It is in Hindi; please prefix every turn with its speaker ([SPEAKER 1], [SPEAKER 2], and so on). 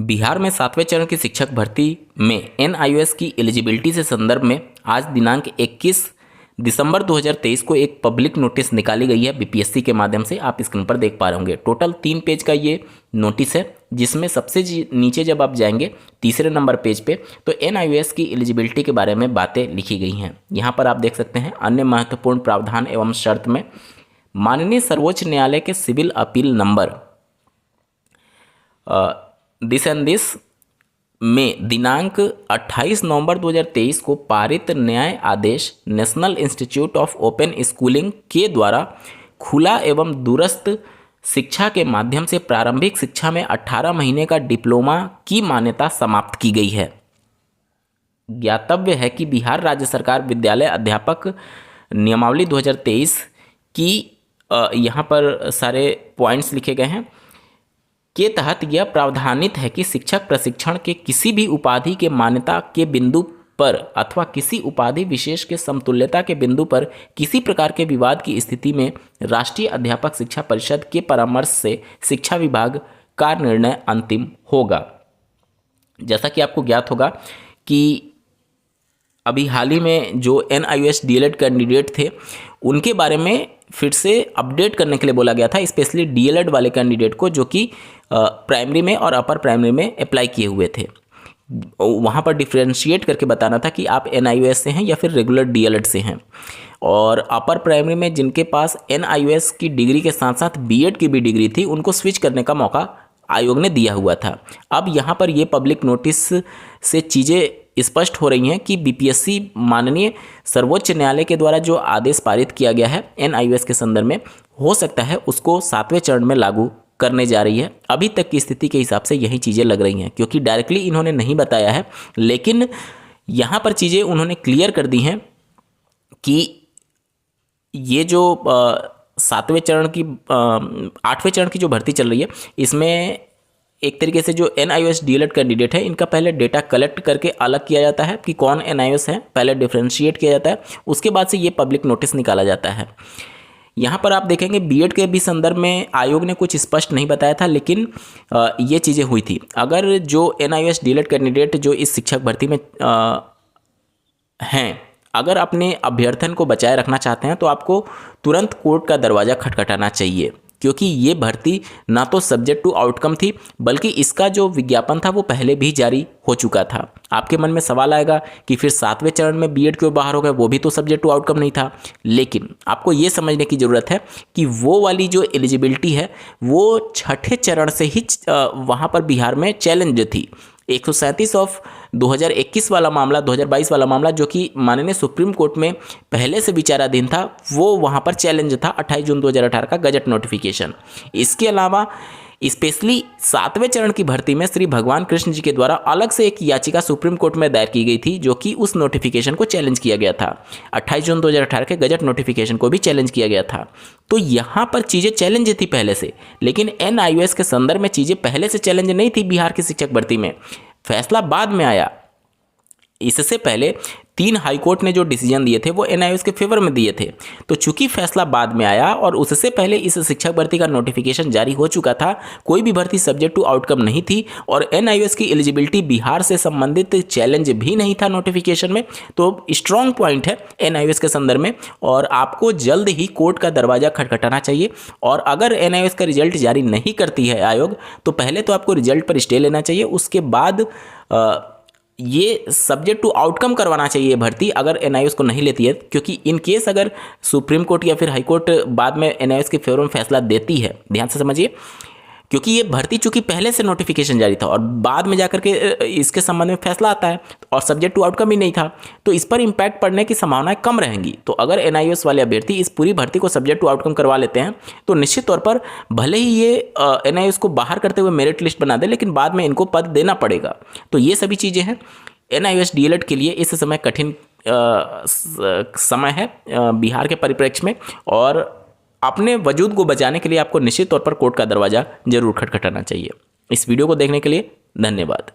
[SPEAKER 1] बिहार में 7वें चरण की शिक्षक भर्ती में एनआईओएस की एलिजिबिलिटी से संदर्भ में आज दिनांक 21 दिसंबर 2023 को एक पब्लिक नोटिस निकाली गई है बीपीएससी के माध्यम से। आप स्क्रीन पर देख पा रहे होंगे। टोटल 3 पेज का ये नोटिस है, जिसमें सबसे नीचे जब आप जाएंगे तीसरे नंबर पेज पे तो एनआईओएस की एलिजिबिलिटी के बारे में बातें लिखी गई हैं। यहाँ पर आप देख सकते हैं अन्य महत्वपूर्ण प्रावधान एवं शर्त में माननीय सर्वोच्च न्यायालय के civil appeal number this and this में दिनांक 28 नवंबर 2023 को पारित न्याय आदेश national institute of open schooling के द्वारा खुला एवं दूरस्थ शिक्षा के माध्यम से प्रारंभिक शिक्षा में 18 महीने का डिप्लोमा की मान्यता समाप्त की गई है। ज्ञातव्य है कि बिहार राज्य सरकार विद्यालय अध्यापक नियमावली 2023 की यहाँ पर सारे पॉइंट्स लिखे गए हैं के तहत यह प्रावधानित है कि शिक्षक प्रशिक्षण के किसी भी उपाधि के मान्यता के बिंदु पर अथवा किसी उपाधि विशेष के समतुल्यता के बिंदु पर किसी प्रकार के विवाद की स्थिति में राष्ट्रीय अध्यापक शिक्षा परिषद के परामर्श से शिक्षा विभाग का निर्णय अंतिम होगा। जैसा कि आपको ज्ञात होगा कि अभी हाल ही में जो एनआईओएस डीएलएड कैंडिडेट थे उनके बारे में फिर से अपडेट करने के लिए बोला गया था, स्पेशली डीएलएड वाले कैंडिडेट को जो कि प्राइमरी में और अपर प्राइमरी में अप्लाई किए हुए थे। वहाँ पर डिफ्रेंशिएट करके बताना था कि आप एनआईओएस से हैं या फिर रेगुलर डीएलएड से हैं। और अपर प्राइमरी में जिनके पास एनआईओएस की डिग्री के साथ साथ बीएड की भी डिग्री थी उनको स्विच करने का मौका आयोग ने दिया हुआ था। अब यहाँ पर ये पब्लिक नोटिस से चीज़ें स्पष्ट हो रही हैं कि बीपीएससी माननीय सर्वोच्च न्यायालय के द्वारा जो आदेश पारित किया गया है एनआईओएस के संदर्भ में, हो सकता है उसको 7वें चरण में लागू करने जा रही है। अभी तक की स्थिति के हिसाब से यही चीज़ें लग रही हैं, क्योंकि डायरेक्टली इन्होंने नहीं बताया है, लेकिन यहाँ पर चीज़ें उन्होंने क्लियर कर दी हैं कि ये जो 7वें चरण की 8वें चरण की जो भर्ती चल रही है इसमें एक तरीके से जो एनआईओएस डीएलएड कैंडिडेट है इनका पहले डेटा कलेक्ट करके अलग किया जाता है कि कौन एनआईओएस है, पहले डिफरेंशिएट किया जाता है, उसके बाद से ये पब्लिक नोटिस निकाला जाता है। यहाँ पर आप देखेंगे बीएड के भी संदर्भ में आयोग ने कुछ स्पष्ट नहीं बताया था, लेकिन ये चीज़ें हुई थी। अगर जो एनआईओएस डीएलएड कैंडिडेट जो इस शिक्षक भर्ती में हैं, अगर अपने अभ्यर्थन को बचाए रखना चाहते हैं तो आपको तुरंत कोर्ट का दरवाज़ा खटखटाना चाहिए, क्योंकि ये भर्ती ना तो सब्जेक्ट टू आउटकम थी बल्कि इसका जो विज्ञापन था वो पहले भी जारी हो चुका था। आपके मन में सवाल आएगा कि फिर 7वें चरण में बीएड क्यों बाहर हो गए, वो भी तो सब्जेक्ट टू आउटकम नहीं था। लेकिन आपको ये समझने की ज़रूरत है कि वो वाली जो एलिजिबिलिटी है वो 6ठे चरण से ही वहाँ पर बिहार में चैलेंज थी। 137 ऑफ 2021 वाला मामला, 2022 वाला मामला जो कि माननीय सुप्रीम कोर्ट में पहले से विचाराधीन था, वो वहाँ पर चैलेंज था 28 जून 2018 का गजट नोटिफिकेशन। इसके अलावा स्पेशली 7वें चरण की भर्ती में श्री भगवान कृष्ण जी के द्वारा अलग से एक याचिका सुप्रीम कोर्ट में दायर की गई थी जो कि उस नोटिफिकेशन को चैलेंज किया गया था। 28 जून 2018 के गजट नोटिफिकेशन को भी चैलेंज किया गया था। तो यहाँ पर चीज़ें चैलेंज थी पहले से, लेकिन एनआईओएस के संदर्भ में चीज़ें पहले से चैलेंज नहीं थी। बिहार की शिक्षक भर्ती में फैसला बाद में आया। इससे पहले 3 हाईकोर्ट ने जो डिसीजन दिए थे वो एनआईओएस के फेवर में दिए थे। तो चूंकि फैसला बाद में आया और उससे पहले इस शिक्षक भर्ती का नोटिफिकेशन जारी हो चुका था, कोई भी भर्ती सब्जेक्ट टू आउटकम नहीं थी और एनआईओएस की एलिजिबिलिटी बिहार से संबंधित चैलेंज भी नहीं था नोटिफिकेशन में। तो स्ट्रॉन्ग पॉइंट है एनआईओएस के संदर्भ में और आपको जल्द ही कोर्ट का दरवाज़ा खटखटाना चाहिए। और अगर एनआईओएस का रिजल्ट जारी नहीं करती है आयोग, तो पहले तो आपको रिजल्ट पर स्टे लेना चाहिए, उसके बाद ये सब्जेक्ट टू आउटकम करवाना चाहिए भर्ती अगर एनआईओएस को नहीं लेती है। क्योंकि इन केस अगर सुप्रीम कोर्ट या फिर हाई कोर्ट बाद में एनआईओएस के फेवर में फैसला देती है, ध्यान से समझिए, क्योंकि ये भर्ती चूंकि पहले से नोटिफिकेशन जारी था और बाद में जाकर के इसके संबंध में फैसला आता है और सब्जेक्ट टू आउटकम ही नहीं था, तो इस पर इम्पैक्ट पड़ने की संभावनाएं कम रहेंगी। तो अगर एनआईओएस वाले अभ्यर्थी इस पूरी भर्ती को सब्जेक्ट टू आउटकम करवा लेते हैं तो निश्चित तौर पर भले ही ये एनआईओएस को बाहर करते हुए मेरिट लिस्ट बना दे, लेकिन बाद में इनको पद देना पड़ेगा। तो ये सभी चीज़ें हैं। एनआईओएस डीएलएड के लिए इस समय कठिन समय है बिहार के परिप्रेक्ष्य में, और अपने वजूद को बचाने के लिए आपको निश्चित तौर पर कोर्ट का दरवाज़ा जरूर खटखटाना चाहिए। इस वीडियो को देखने के लिए धन्यवाद।